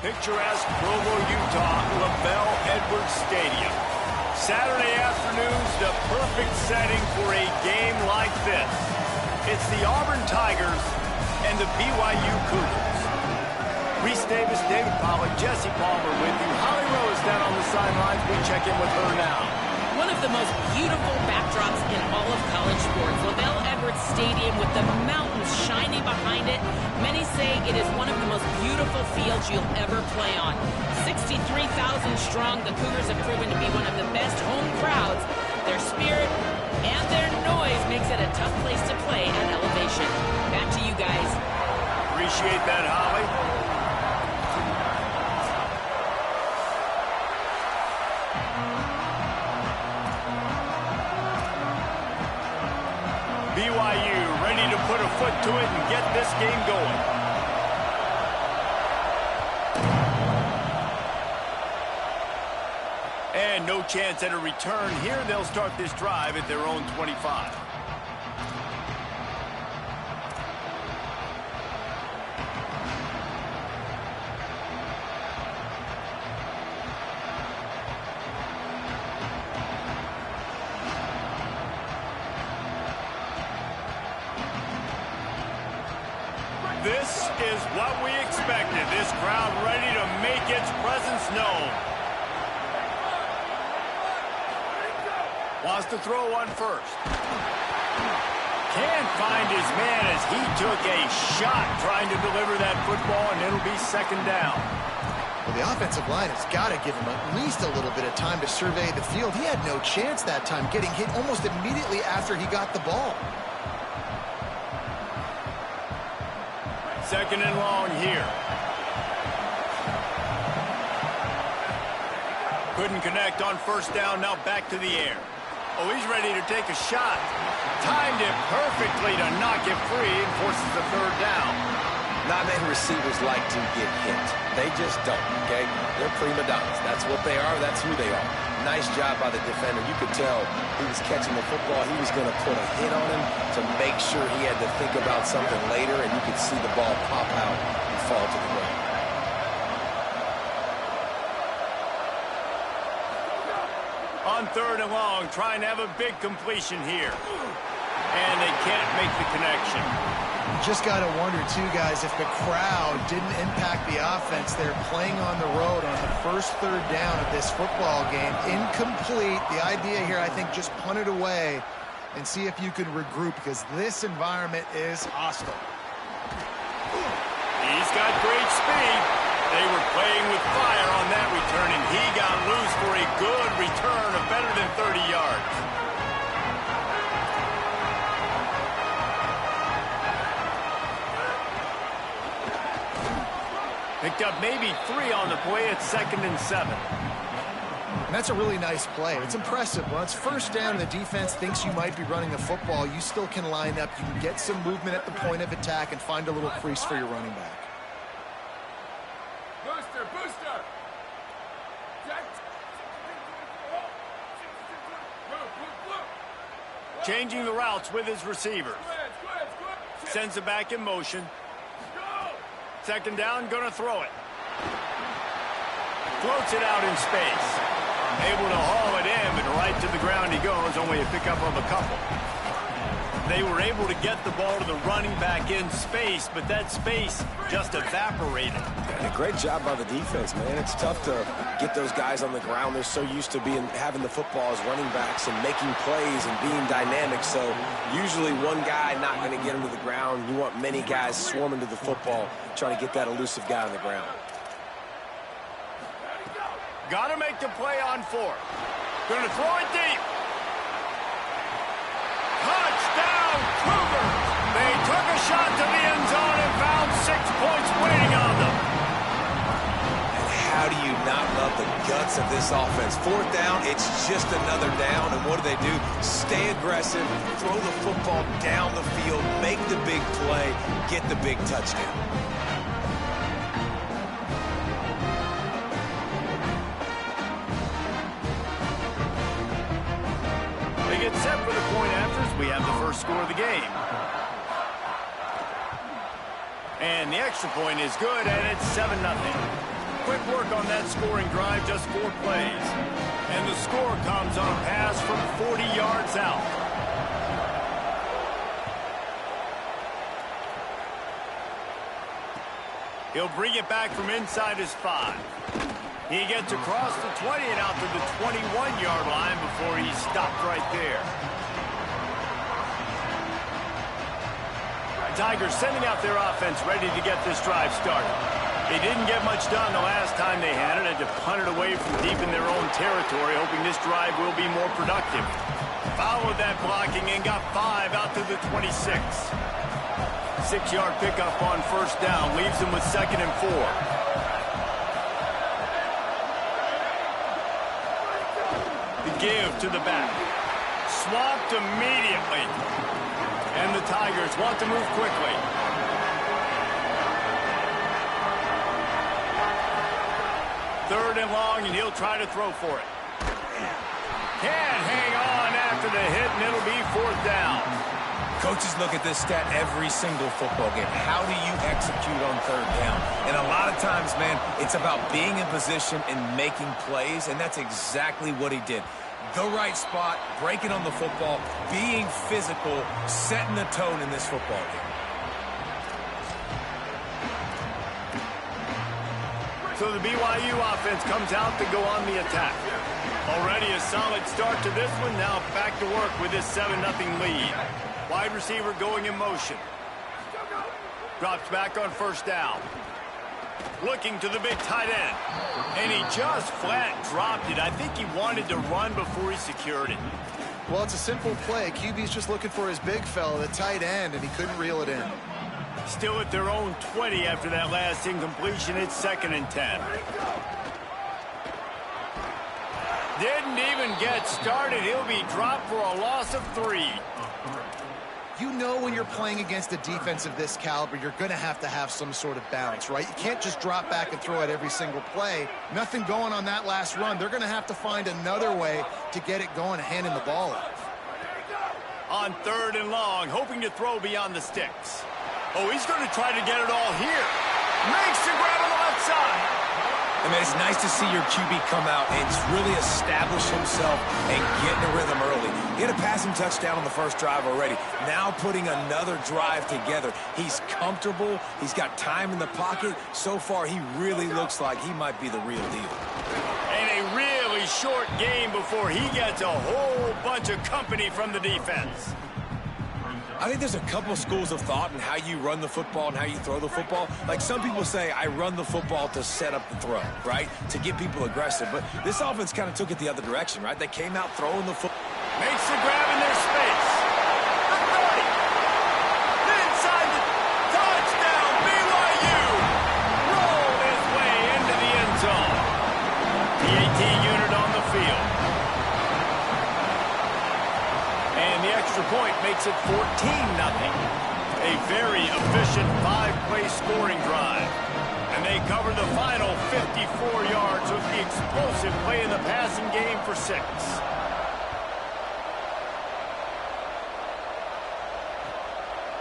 Picturesque Provo, Utah, LaBelle Edwards Stadium. Saturday afternoons, the perfect setting for a game like this. It's the Auburn Tigers and the BYU Cougars. Reese Davis, David Pollack, Jesse Palmer with you. Holly Rose down on the sidelines. We check in with her now. One of the most beautiful backdrops in all of college sports. LaBelle Edwards Stadium with the mountains shining behind it. Many say it is one of the most beautiful fields you'll ever play on. 63,000 strong, the Cougars have proven to be one of the best home crowds. Their spirit and their noise makes it a tough place to play at elevation. Back to you guys. Appreciate that, Holly. BYU ready to put a foot to it and get this game going. And no chance at a return here. They'll start this drive at their own 25. This is what we expected. This crowd ready to make its presence known. Wants to throw one first. Can't find his man as he took a shot trying to deliver that football, and it'll be second down. Well, the offensive line has got to give him at least a little bit of time to survey the field. He had no chance that time, getting hit almost immediately after he got the ball. Second and long here. Couldn't connect on first down. Now back to the air. Oh, he's ready to take a shot. Timed it perfectly to knock it free and forces the third down. Not many receivers like to get hit. They just don't, okay? They're prima donnas. That's what they are. That's who they are. Nice job by the defender. You could tell he was catching the football. He was going to put a hit on him to make sure he had to think about something later, and you could see the ball pop out and fall to the ground. On third and long, trying to have a big completion here. And they can't make the connection. Just got to wonder, too, guys, if the crowd didn't impact the offense. They're playing on the road on the first third down of this football game. Incomplete. The idea here, I think, just punt it away and see if you can regroup, because this environment is hostile. He's got great speed. They were playing with fire on that return, and he got loose for a good return of better than 30 yards. Picked up maybe 3 on the play at 2nd and 7. And that's a really nice play. It's impressive. Well, it's first down, and the defense thinks you might be running the football. You still can line up. You can get some movement at the point of attack and find a little crease for your running back. Booster! Changing the routes with his receivers. Sends it back in motion. Second down, gonna throw it. Floats it out in space. Able to haul it in, but right to the ground he goes. Only a pickup of a couple. They were able to get the ball to the running back in space, but that space just evaporated. And a great job by the defense, man. It's tough to get those guys on the ground. They're so used to having the football as running backs and making plays and being dynamic. So usually one guy not going to get him to the ground. You want many guys swarming to the football, trying to get that elusive guy on the ground. Got to make the play on 4th. Going to throw it deep. Touchdown, Cougars! They took a shot to the end zone and found 6 points waiting on them. And how do you not love the guts of this offense? 4th down, it's just another down, and what do? Stay aggressive, throw the football down the field, make the big play, get the big touchdown. Get set for the point afters. We have the first score of the game. And the extra point is good, and it's 7-0. quick work on that scoring drive, just 4 plays. And the score comes on a pass from 40 yards out. He'll bring it back from inside his 5. He gets across the 20 and out to the 21-yard line before he's stopped right there. Tigers sending out their offense ready to get this drive started. They didn't get much done the last time they had it, and to punt it away from deep in their own territory, hoping this drive will be more productive. Followed that blocking and got 5 out to the 26. 6-yard pickup on first down, leaves them with 2nd and 4. The give to the back. Swamped immediately. And the Tigers want to move quickly. Third and long, and he'll try to throw for it. Can't hang on after the hit, and it'll be 4th down. Coaches look at this stat every single football game. How do you execute on 3rd down? And a lot of times, man, it's about being in position and making plays, and that's exactly what he did. The right spot, breaking on the football, being physical, setting the tone in this football game. So the BYU offense comes out to go on the attack. Already a solid start to this one. Now back to work with this 7-0 lead. Wide receiver going in motion. Drops back on first down. Looking to the big tight end. And he just flat dropped it. I think he wanted to run before he secured it. Well, it's a simple play. QB's just looking for his big fella, the tight end, and he couldn't reel it in. Still at their own 20 after that last incompletion. It's 2nd and 10. Didn't even get started. He'll be dropped for a loss of 3. You know when you're playing against a defense of this caliber, you're going to have some sort of balance, right? You can't just drop back and throw it every single play. Nothing going on that last run. They're going to have to find another way to get it going and handing the ball off. On 3rd and long, hoping to throw beyond the sticks. Oh, he's going to try to get it all here. Makes the grab on the left side. I mean, it's nice to see your QB come out and really establish himself and get in a rhythm early. He had a passing touchdown on the first drive already. Now putting another drive together. He's comfortable. He's got time in the pocket. So far, he really looks like he might be the real deal. And a really short game before he gets a whole bunch of company from the defense. I think there's a couple schools of thought in how you run the football and how you throw the football. Like some people say, I run the football to set up the throw, right? To get people aggressive. But this offense kind of took it the other direction, right? They came out throwing the football. Makes the grab in their space. The 30. Inside the touchdown, BYU. Rolled his way into the end zone. The 18 unit on the field. And the extra point makes it 14-0. A very efficient 5-play scoring drive. And they cover the final 54 yards with the explosive play in the passing game for 6.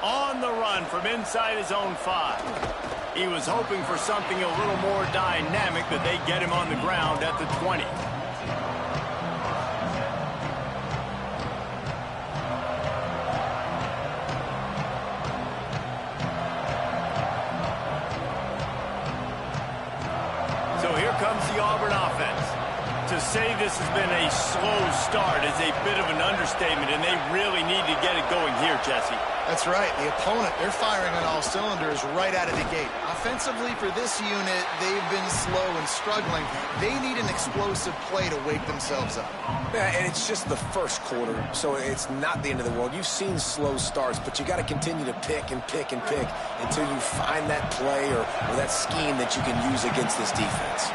On the run from inside his own 5. He was hoping for something a little more dynamic, but they get him on the ground at the 20. So here comes the Auburn offense. To say this has been a slow start is a bit of an understatement, and they really need to get it going here, Jesse. That's right. The opponent, they're firing on all cylinders right out of the gate. Offensively, for this unit, they've been slow and struggling. They need an explosive play to wake themselves up. Yeah, and it's just the first quarter, so it's not the end of the world. You've seen slow starts, but you got to continue to pick and pick and pick until you find that play or that scheme that you can use against this defense.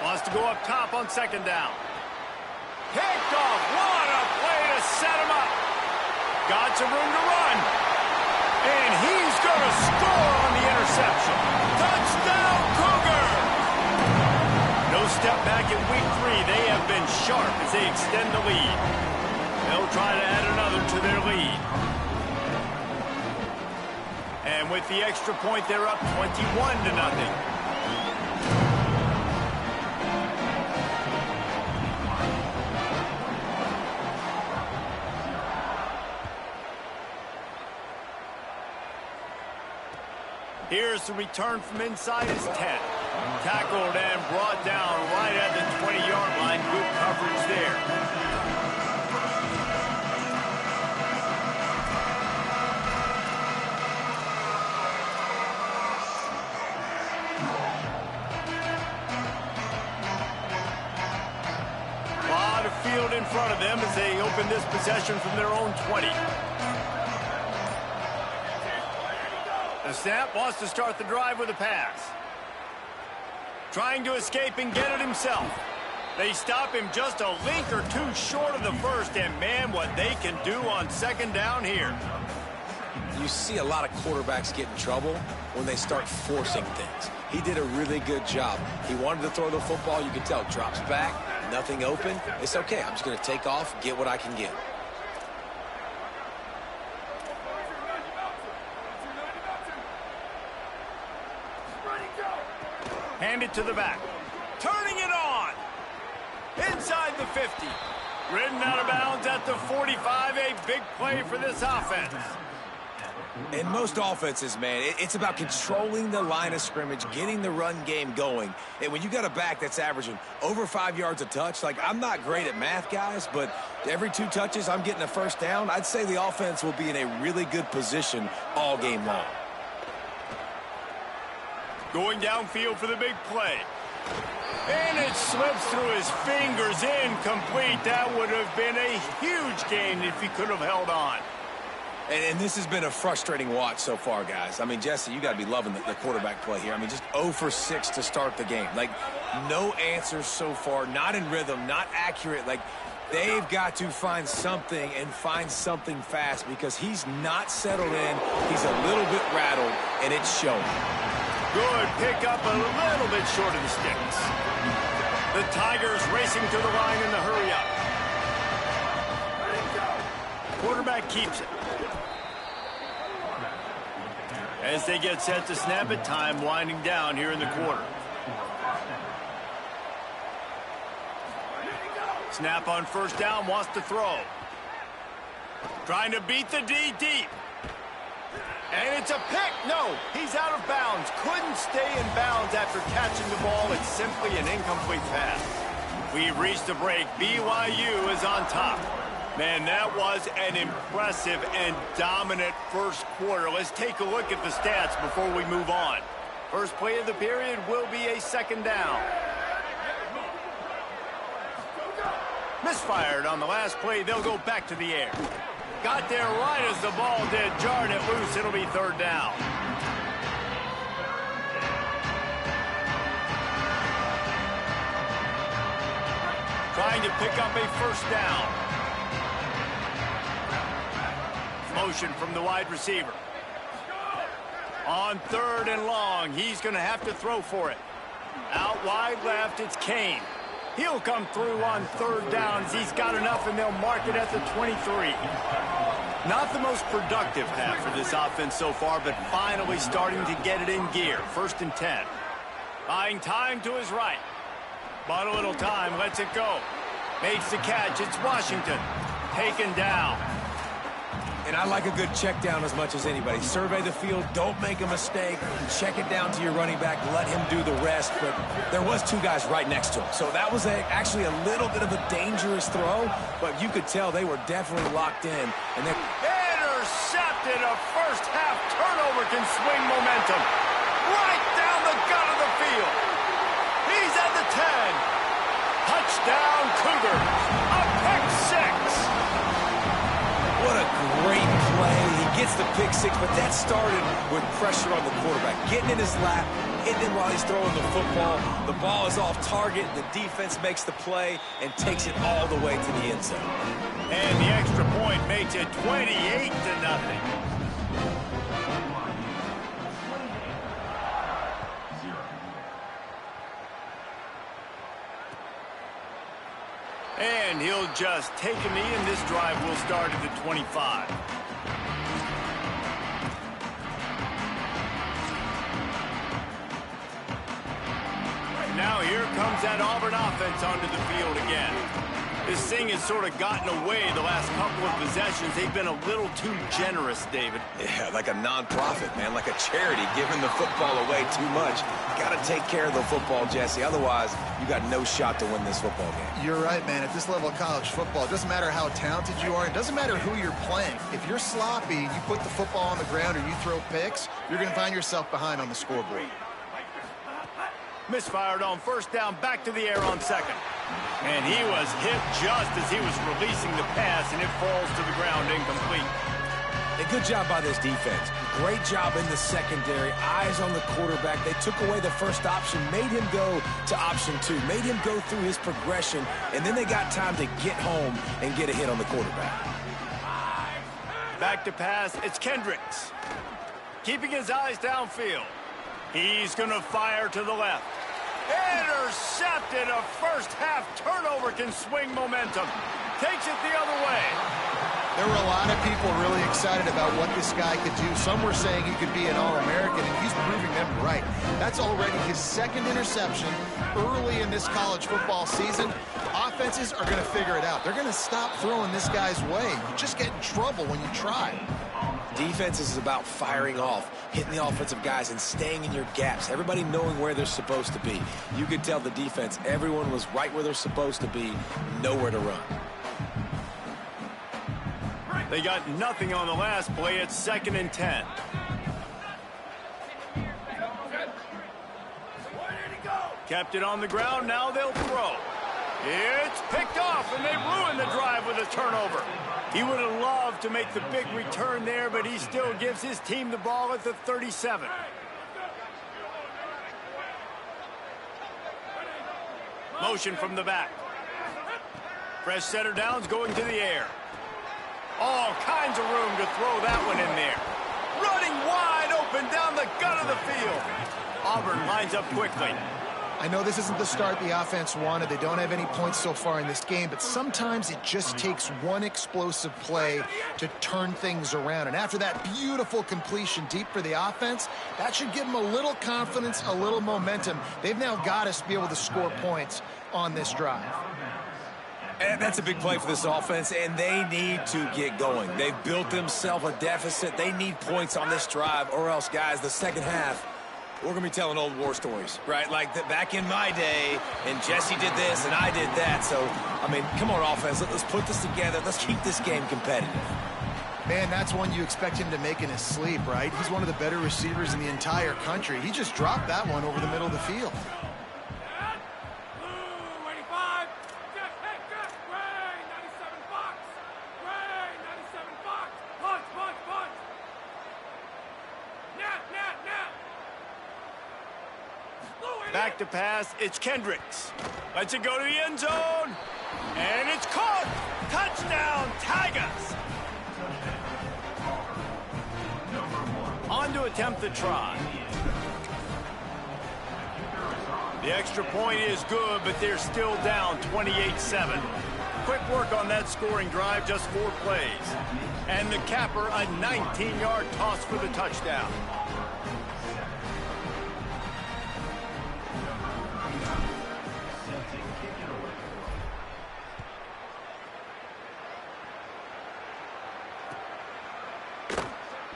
Wants to go up top on 2nd down. Picked off. What a play to set him up. Got some room to run. And he's going to score on the interception. Touchdown, Cougar! No step back in week 3. They have been sharp as they extend the lead. They'll try to add another to their lead. And with the extra point, they're up 21-0. Here's the return from inside his 10. Tackled and brought down right at the 20-yard line. Good coverage there. A lot of field in front of them as they open this possession from their own 20. The snap, wants to start the drive with a pass. Trying to escape and get it himself. They stop him just a link or two short of the first, and man, what they can do on second down here. You see a lot of quarterbacks get in trouble when they start forcing things. He did a really good job. He wanted to throw the football. You can tell, drops back, nothing open. It's okay. I'm just going to take off, get what I can get. Hand it to the back. Turning it on. Inside the 50. Ridden out of bounds at the 45. A big play for this offense. In most offenses, man, it's about controlling the line of scrimmage, getting the run game going. And when you got a back that's averaging over 5 yards a touch, like, I'm not great at math, guys, but every 2 touches I'm getting a first down, I'd say the offense will be in a really good position all game long. Going downfield for the big play. And it slips through his fingers, incomplete. That would have been a huge gain if he could have held on. And this has been a frustrating watch so far, guys. I mean, Jesse, you got to be loving the quarterback play here. I mean, just 0 for 6 to start the game. Like, no answers so far, not in rhythm, not accurate. Like, they've got to find something and find something fast because he's not settled in. He's a little bit rattled, and it's showing. Good pick up, a little bit short of the sticks. The Tigers racing to the line in the hurry up. Quarterback keeps it. As they get set to snap it, time winding down here in the quarter. Snap on first down, wants to throw. Trying to beat the D deep. And it's a pick. No, he's out of bounds. Couldn't stay in bounds after catching the ball. It's simply an incomplete pass. We've reached the break. BYU is on top. Man, that was an impressive and dominant first quarter. Let's take a look at the stats before we move on. First play of the period will be a second down. Misfired on the last play. They'll go back to the air. Got there right as the ball did. Jarred it loose. It'll be third down. Trying to pick up a first down. Motion from the wide receiver. On third and long, he's going to have to throw for it. Out wide left, it's Kane. He'll come through on third downs. He's got enough, and they'll mark it at the 23. Not the most productive half for this offense so far, but finally starting to get it in gear. First and 10. Buying time to his right. Bought a little time, lets it go. Makes the catch. It's Washington. Taken down. And I like a good check down as much as anybody. Survey the field, don't make a mistake, check it down to your running back, let him do the rest. But there was 2 guys right next to him. So that was actually a little bit of a dangerous throw, but you could tell they were definitely locked in. And then intercepted. A first half turnover can swing momentum. Right down the gut of the field. He's at the 10. Touchdown Cougars. A pick 6. What a great play. He gets the pick 6, but that started with pressure on the quarterback. Getting in his lap, hitting him while he's throwing the football. The ball is off target. The defense makes the play and takes it all the way to the end zone. And the extra point makes it 28-0. And he'll just take a knee, and this drive will start at the 25. Here comes that Auburn offense onto the field again. This thing has sort of gotten away the last couple of possessions. They've been a little too generous, David. Yeah, like a non-profit, man, like a charity giving the football away too much. Got to take care of the football, Jesse. Otherwise, you got no shot to win this football game. You're right, man. At this level of college football, it doesn't matter how talented you are. It doesn't matter who you're playing. If you're sloppy, you put the football on the ground or you throw picks, you're going to find yourself behind on the scoreboard. Misfired on first down, back to the air on second. And he was hit just as he was releasing the pass, and it falls to the ground incomplete. A good job by this defense. Great job in the secondary. Eyes on the quarterback. They took away the first option, made him go to option 2, made him go through his progression, and then they got time to get home and get a hit on the quarterback. Back to pass, it's Kendricks. Keeping his eyes downfield. He's going to fire to the left. Intercepted. A first-half turnover can swing momentum. Takes it the other way. There were a lot of people really excited about what this guy could do. Some were saying he could be an All-American, and he's proving them right. That's already his second interception early in this college football season. Offenses are going to figure it out. They're going to stop throwing this guy's way. You just get in trouble when you try. Defense is about firing off, hitting the offensive guys, and staying in your gaps. Everybody knowing where they're supposed to be. You could tell the defense, everyone was right where they're supposed to be, nowhere to run. They got nothing on the last play. It's 2nd and 10. Kept it on the ground. Now they'll throw. It's picked off, and they ruin the drive with a turnover. He would have loved to make the big return there, but he still gives his team the ball at the 37. Motion from the back. Fresh setter downs going to the air. All kinds of room to throw that one in there. Running wide open down the gut of the field. Auburn lines up quickly. I know this isn't the start the offense wanted. They don't have any points so far in this game, but sometimes it just takes one explosive play to turn things around. And after that beautiful completion deep for the offense, that should give them a little confidence, a little momentum. They've now got to be able to score points on this drive. And that's a big play for this offense, and they need to get going. They've built themselves a deficit. They need points on this drive, or else, guys, the second half, we're going to be telling old war stories, right? Like back in my day, and Jesse did this, and I did that. So, I mean, come on, offense. Let's put this together. Let's keep this game competitive. Man, that's one you expect him to make in his sleep, right? He's one of the better receivers in the entire country. He just dropped that one over the middle of the field. Back to pass, it's Kendricks. Lets it go to the end zone. And it's caught. Touchdown, Tigers. On to attempt the try. The extra point is good, but they're still down 28-7. Quick work on that scoring drive, just 4 plays. And the capper, a 19-yard toss for the touchdown.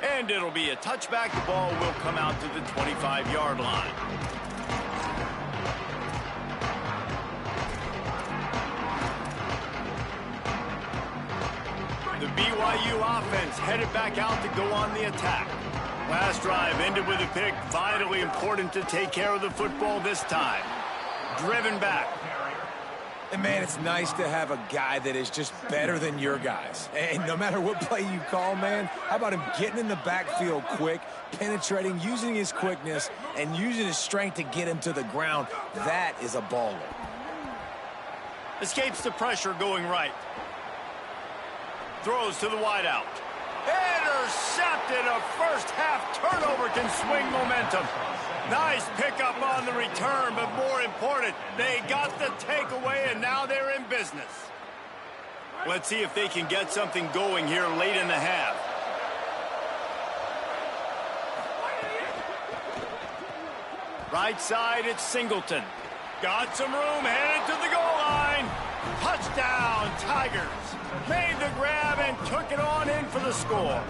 And it'll be a touchback. The ball will come out to the 25-yard line. The BYU offense headed back out to go on the attack. Last drive ended with a pick. Vitally important to take care of the football this time. Driven back. And, man, it's nice to have a guy that is just better than your guys. And no matter what play you call, man, how about him getting in the backfield quick, penetrating, using his quickness, and using his strength to get him to the ground? That is a baller. Escapes the pressure going right. Throws to the wideout. Intercepted. A first-half turnover can swing momentum. Nice pickup on the return, but more important, they got the takeaway, and now they're in business. Let's see if they can get something going here late in the half. Right side, it's Singleton. Got some room, headed to the goal line. Touchdown, Tigers. Made the grab and took it on in for the score.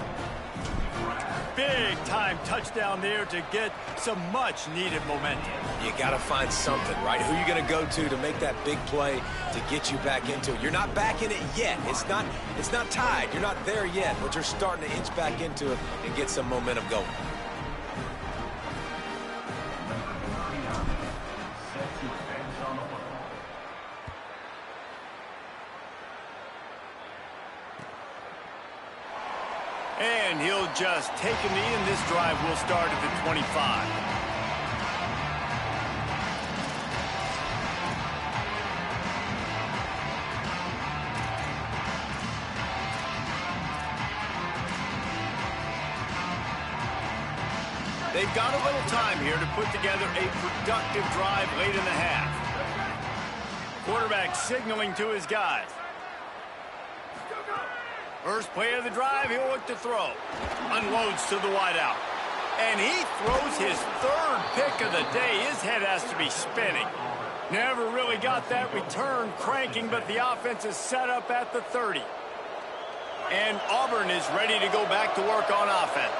Big-time touchdown there to get some much-needed momentum. You got to find something, right? Who are you going to go to make that big play to get you back into it? You're not back in it yet. It's not tied. You're not there yet, but you're starting to inch back into it and get some momentum going. And he'll just take a knee, and this drive will start at the 25. They've got a little time here to put together a productive drive late in the half. Quarterback signaling to his guys. First play of the drive, he'll look to throw. Unloads to the wideout. And he throws his third pick of the day. His head has to be spinning. Never really got that return cranking, but the offense is set up at the 30. And Auburn is ready to go back to work on offense.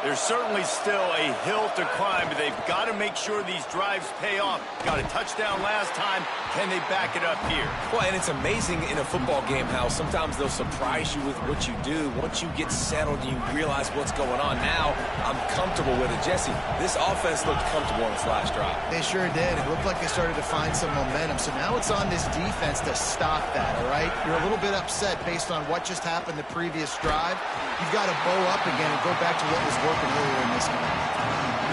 There's certainly still a hill to climb, but they've got to make sure these drives pay off. Got a touchdown last time. Can they back it up here? Well, and it's amazing in a football game how sometimes they'll surprise you with what you do. Once you get settled and you realize what's going on, now I'm comfortable with it. Jesse, this offense looked comfortable on this last drive. They sure did. It looked like they started to find some momentum. So now it's on this defense to stop that, all right? You're a little bit upset based on what just happened the previous drive. You've got to bow up again and go back to what was working earlier in this game.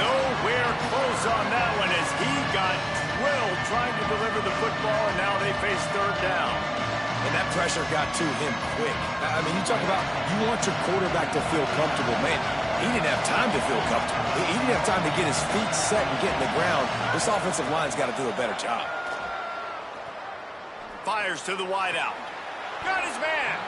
Nowhere close on that one as he got drilled trying to deliver the football, and now they face third down. And that pressure got to him quick. I mean, you talk about you want your quarterback to feel comfortable. Man, he didn't have time to feel comfortable. He didn't have time to get his feet set and get in the ground. This offensive line's got to do a better job. Fires to the wideout. Got his man.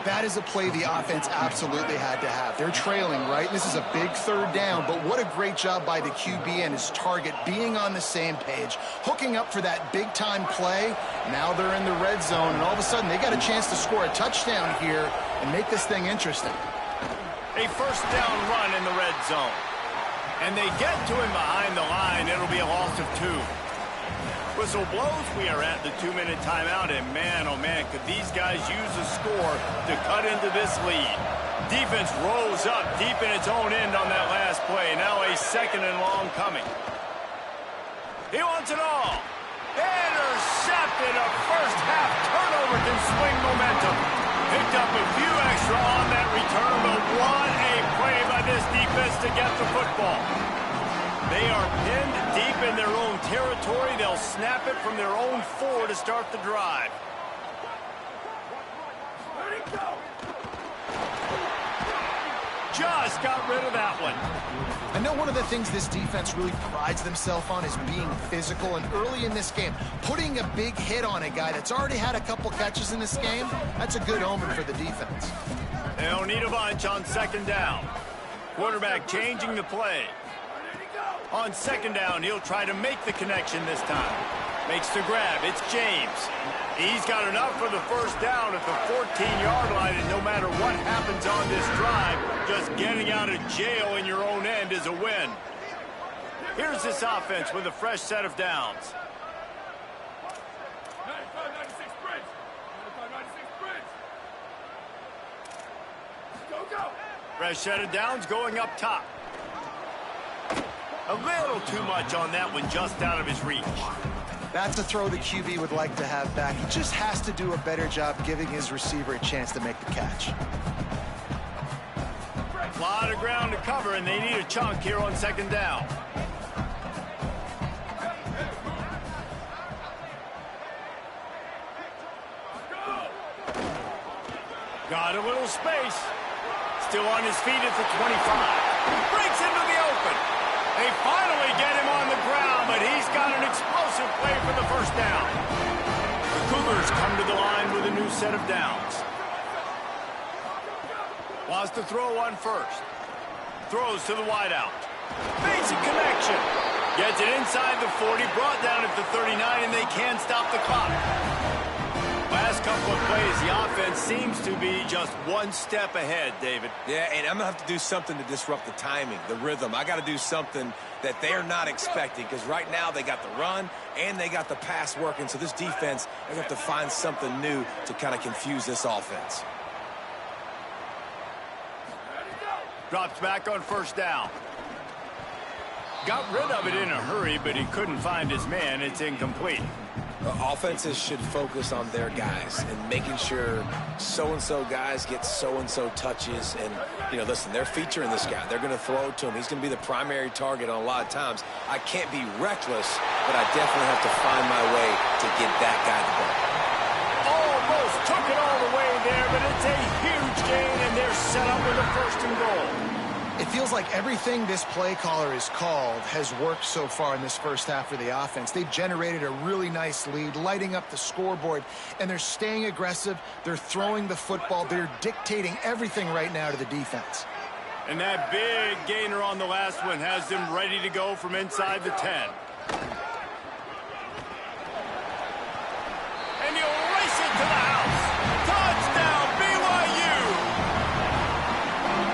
That is a play the offense absolutely had to have. They're trailing, right? This is a big third down, but what a great job by the QB and his target being on the same page, hooking up for that big-time play. Now they're in the red zone, and all of a sudden they got a chance to score a touchdown here and make this thing interesting. A first down run in the red zone. And they get to him behind the line. It'll be a loss of 2. Whistle blows. We are at the 2-minute timeout, and man, oh man, could these guys use a score to cut into this lead. Defense rose up deep in its own end on that last play. Now a second and long coming. He wants it all. Intercepted. A first half turnover can swing momentum. Picked up a few extra on that return, but what a play by this defense to get the football. They are pinned deep in their own territory. They'll snap it from their own 4 to start the drive. Just got rid of that one. I know one of the things this defense really prides themselves on is being physical, and early in this game, putting a big hit on a guy that's already had a couple catches in this game, that's a good omen for the defense. They'll need a bunch on second down. Quarterback changing the play. On second down, he'll try to make the connection this time. Makes the grab. It's James. He's got enough for the first down at the 14-yard line, and no matter what happens on this drive, just getting out of jail in your own end is a win. Here's this offense with a fresh set of downs. Fresh set of downs going up top. A little too much on that one, just out of his reach. That's a throw the QB would like to have back. He just has to do a better job giving his receiver a chance to make the catch. A lot of ground to cover, and they need a chunk here on second down. Got a little space. Still on his feet at the 25. Breaks into the open. They finally get him on the ground, but he's got an explosive play for the first down. The Cougars come to the line with a new set of downs. Wants to throw on first. Throws to the wideout. Makes a connection. Gets it inside the 40, brought down at the 39, and they can't stop the clock. Last couple of plays, the offense seems to be just one step ahead, David. Yeah, and I'm going to have to do something to disrupt the timing, the rhythm. I got to do something that they're not expecting, because right now they got the run and they got the pass working. So this defense, they have to find something new to kind of confuse this offense. Drops back on first down. Got rid of it in a hurry, but he couldn't find his man. It's incomplete. Offenses should focus on their guys and making sure so-and-so guys get so-and-so touches. And, you know, listen, they're featuring this guy. They're going to throw it to him. He's going to be the primary target on a lot of times. I can't be reckless, but I definitely have to find my way to get that guy the ball. Almost took it all the way there, but it's a huge gain, and they're set up with a first and goal. It feels like everything this play caller has called has worked so far in this first half for the offense. They've generated a really nice lead, lighting up the scoreboard, and they're staying aggressive. They're throwing the football. They're dictating everything right now to the defense. And that big gainer on the last one has them ready to go from inside the 10. And he'll race it to the house. Touchdown, BYU!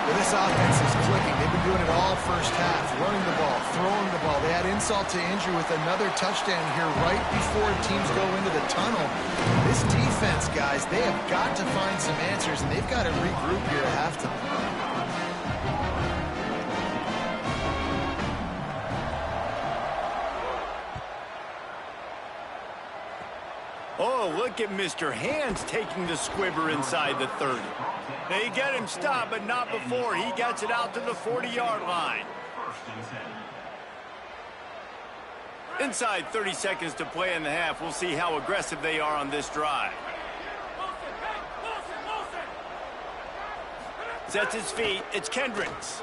Well, this offense is clicking. They've been doing it all first half, running the ball, throwing the ball. They add insult to injury with another touchdown here right before teams go into the tunnel. This defense, guys, they have got to find some answers, and they've got to regroup here at halftime. Oh, look at Mr. Hands taking the squibber inside the 30. They get him stopped, but not before he gets it out to the 40-yard line. Inside 30 seconds to play in the half. We'll see how aggressive they are on this drive. Sets his feet. It's Kendricks.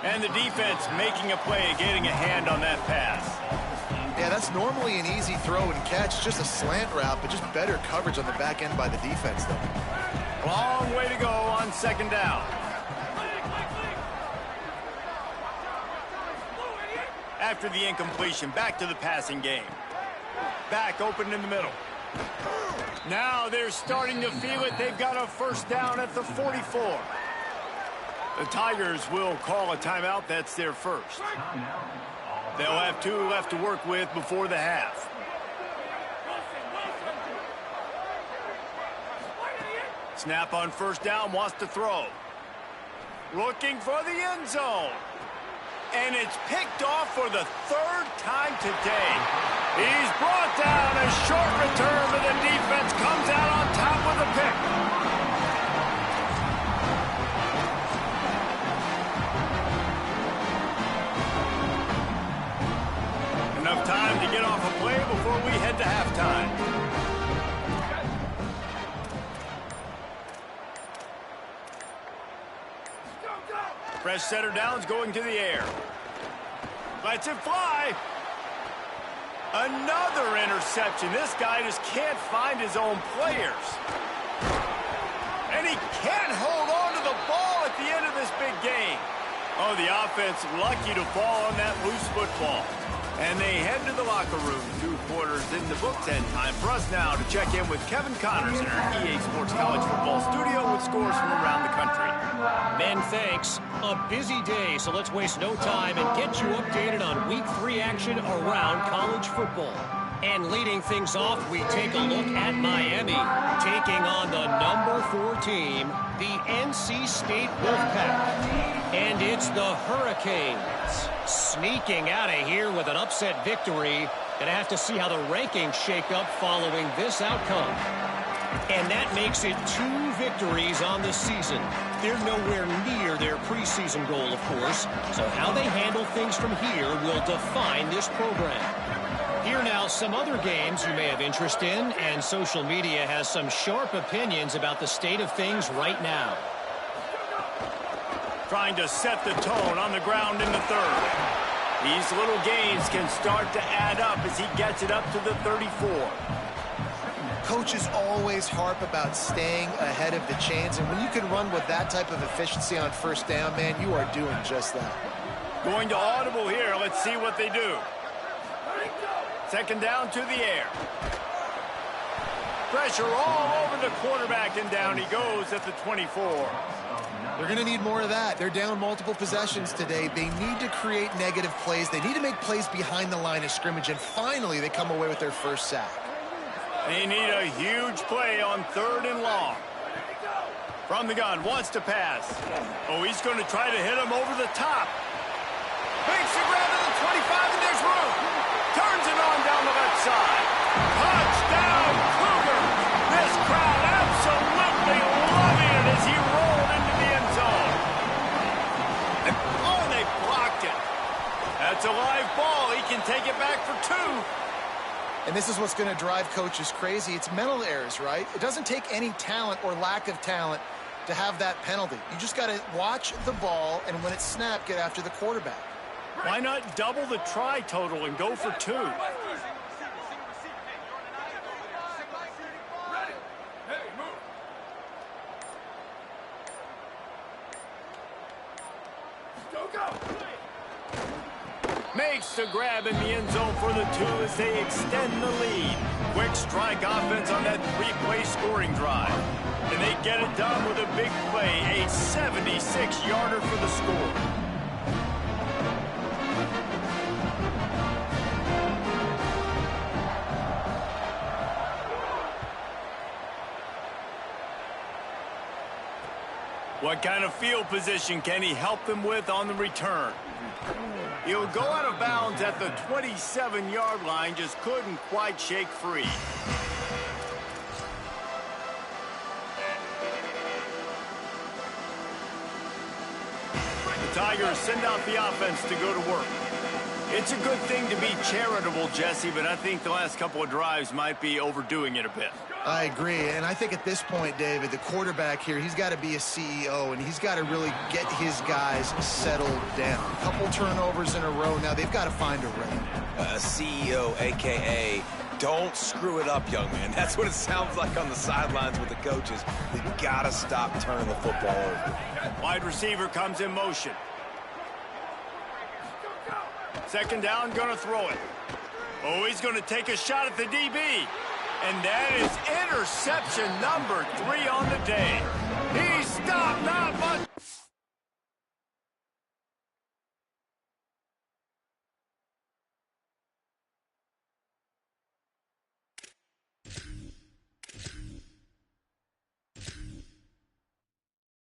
And the defense making a play, getting a hand on that pass. Yeah, that's normally an easy throw and catch, just a slant route, but just better coverage on the back end by the defense, though. Long way to go on second down. After the incompletion, back to the passing game. Back open in the middle. Now they're starting to feel it. They've got a first down at the 44. The Tigers will call a timeout. That's their first. They'll have 2 left to work with before the half. Snap on first down, wants to throw. Looking for the end zone. And it's picked off for the 3rd time today. He's brought down. A short return, but the defense comes out on top with a pick. Enough time to get off a play before we head to halftime. Fresh setter downs going to the air. Lets it fly. Another interception. This guy just can't find his own players. And he can't hold on to the ball at the end of this big game. Oh, the offense lucky to fall on that loose football. And they head to the locker room. 2 quarters in the books, and time for us now to check in with Kevin Connors in our EA Sports College Football studio with scores from around the country. Men, thanks. A busy day, so let's waste no time and get you updated on Week 3 action around college football. And leading things off, we take a look at Miami, taking on the number 4 team, the NC State Wolfpack. And it's the Hurricanes sneaking out of here with an upset victory. Gonna have to see how the rankings shake up following this outcome. And that makes it 2 victories on the season. They're nowhere near their preseason goal, of course. So how they handle things from here will define this program. Here now, some other games you may have interest in, and social media has some sharp opinions about the state of things right now. Trying to set the tone on the ground in the 3rd. These little gains can start to add up as he gets it up to the 34. Coaches always harp about staying ahead of the chains, and when you can run with that type of efficiency on first down, man, you are doing just that. Going to audible here. Let's see what they do. Second down to the air. Pressure all over the quarterback, and down he goes at the 24. They're going to need more of that. They're down multiple possessions today. They need to create negative plays. They need to make plays behind the line of scrimmage, and finally they come away with their first sack. They need a huge play on 3rd and long. From the gun, wants to pass. Oh, he's going to try to hit him over the top. Makes the grab to the 25, and there's room. Turns it on down the left side. Touchdown, Cougar. This crowd absolutely loving it as he rolled into the end zone. Oh, they blocked it. That's a live ball. He can take it back for 2. And this is what's going to drive coaches crazy. It's mental errors, right? It doesn't take any talent or lack of talent to have that penalty. You just got to watch the ball, and when it's snapped, get after the quarterback. Why not double the try total and go for 2? Makes the grab in the end zone for the 2 as they extend the lead. Quick strike offense on that 3-play scoring drive. And they get it done with a big play, a 76-yarder for the score. What kind of field position can he help them with on the return? He'll go out of bounds at the 27-yard line, just couldn't quite shake free. The Tigers send out the offense to go to work. It's a good thing to be charitable, Jesse, but I think the last couple of drives might be overdoing it a bit. I agree, and I think at this point, David, the quarterback here, he's got to be a CEO, and he's got to really get his guys settled down. A couple turnovers in a row now. They've got to find a rhythm. A CEO, a.k.a. don't screw it up, young man. That's what it sounds like on the sidelines with the coaches. They've got to stop turning the football over. Wide receiver comes in motion. Second down, going to throw it. Oh, he's going to take a shot at the DB. And that is interception number 3 on the day. He stopped not much